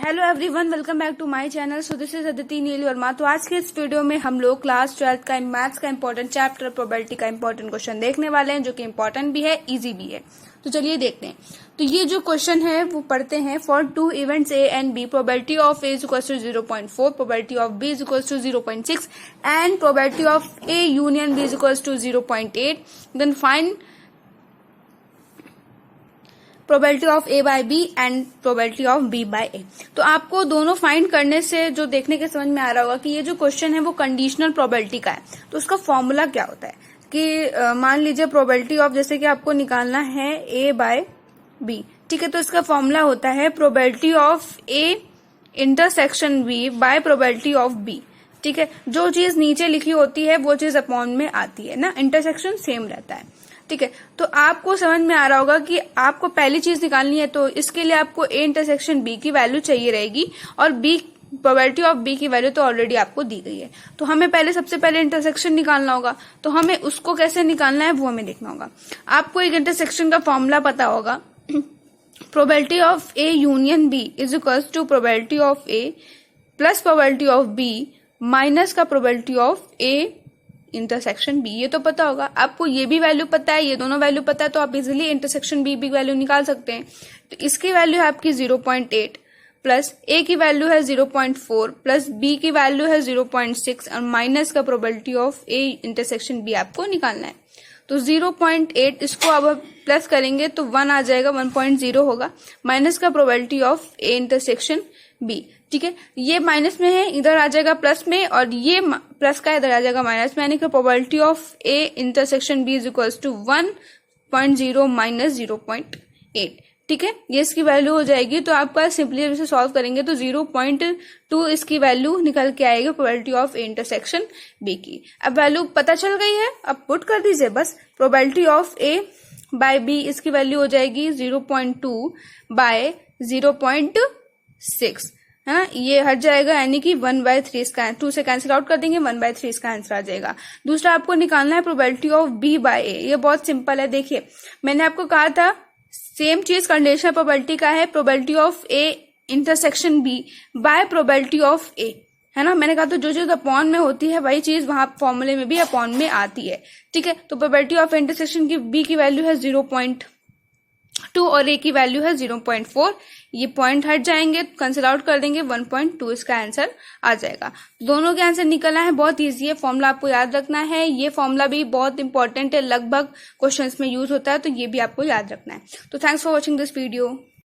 Hello everyone, welcome back to my channel. So this is Aditi Neel Verma. तो आज के इस वीडियो में हम लोग क्लास 12th का मैथ्स का इंपॉर्टेंट चैप्टर प्रोबेबिलिटी का इंपॉर्टेंट क्वेश्चन देखने वाले हैं, जो कि इंपॉर्टेंट भी है, इजी भी है। तो चलिए देखते हैं। तो ये जो क्वेश्चन है वो पढ़ते हैं। For two events A and B, probability of A is equal to 0.4, probability of B is equal to 0.6 and probability of A union B is equal to 0.8। Then find probability of A by B and probability of B by A. तो आपको दोनों find करने से जो देखने के समझ में आ रहा होगा कि ये जो क्वेश्चन है वो कंडीशनल प्रोबेबिलिटी का है। तो उसका फॉर्मूला क्या होता है कि मान लीजिए प्रोबेबिलिटी ऑफ, जैसे कि आपको निकालना है ए बाय बी, ठीक है। तो इसका फॉर्मूला होता है probability of A intersection B by probability of B, ठीक है। जो चीज नीचे लिखी होती है वो चीज अपॉन में आती है ना, इंटरसेक्शन सेम रहता है, ठीक है। तो आपको समझ में आ रहा होगा कि आपको पहली चीज निकालनी है, तो इसके लिए आपको ए इंटरसेक्शन बी की वैल्यू चाहिए रहेगी, और बी प्रोबेबिलिटी ऑफ बी की वैल्यू तो ऑलरेडी आपको दी गई है। तो हमें सबसे पहले इंटरसेक्शन निकालना होगा। तो हमें उसको कैसे निकालना है वो हमें देखना होगा। आपको एक इंटरसेक्शन का फॉर्मूला पता होगा, probability of A union B is equal to probability of A plus probability of B minus का probability of A intersection B. ये तो पता होगा आपको, ये भी वैल्यू पता है, ये दोनों वैल्यू पता है, तो आप इजिली इंटरसेक्शन बी भी वैल्यू निकाल सकते हैं। तो इसकी वैल्यू है आपकी 0.8 प्लस ए की वैल्यू है 0.4 प्लस बी की वैल्यू है 0.6 और माइनस का probability of A intersection B आपको निकालना है। तो 0.8 इसको अब प्लस करेंगे तो 1 आ जाएगा, 1.0 होगा, माइनस का probability of A intersection B, ठीक है। ये माइनस में है, इधर आ जाएगा प्लस में, और ये प्लस का इधर आ जाएगा माइनस में, यानी कि probability of A intersection B is equal to 1.0 minus 0.8, ठीक है। ये इसकी वैल्यू हो जाएगी। तो आपका सिंपली इसे सॉल्व करेंगे तो 0.2 इसकी वैल्यू निकल के आएगी probability of A intersection B की। अब वैल्यू पता चल गई है, अब पुट कर दीजिए बस। Probability of A by B इसकी वैल्यू हो जाएगी 0.2 बाय 0.6, है ना। ये हट जाएगा, यानी कि 1/3 इसका 2 से कैंसिल आउट कर देंगे, 1/3 इसका आंसर आ जाएगा। दूसरा आपको निकालना है प्रोबेबिलिटी ऑफ बी बाय ए। ये बहुत सिंपल है। देखिए मैंने आपको कहा था सेम चीज कंडीशनल प्रोबेबिलिटी का है, probability of A intersection B by probability of A, है ना। मैंने कहा तो जो चीज अपॉन में होती है वही चीज वहां फॉर्मूले में भी अपॉन में आती है, ठीक है। तो प्रोबेबिलिटी ऑफ इंटरसेक्शन की बी की वैल्यू है 0.2 और ए की वैल्यू है 0.4। ये पॉइंट हट जाएंगे, कैंसिल आउट कर देंगे, 1.2 इसका आंसर आ जाएगा। दोनों के आंसर निकलना है, बहुत इजी है। फॉर्मूला आपको याद रखना है, ये फॉर्मूला भी बहुत इंपॉर्टेंट है, लगभग क्वेश्चंस में यूज होता है, तो ये भी आपको याद रखना है। तो thanks for watching this video.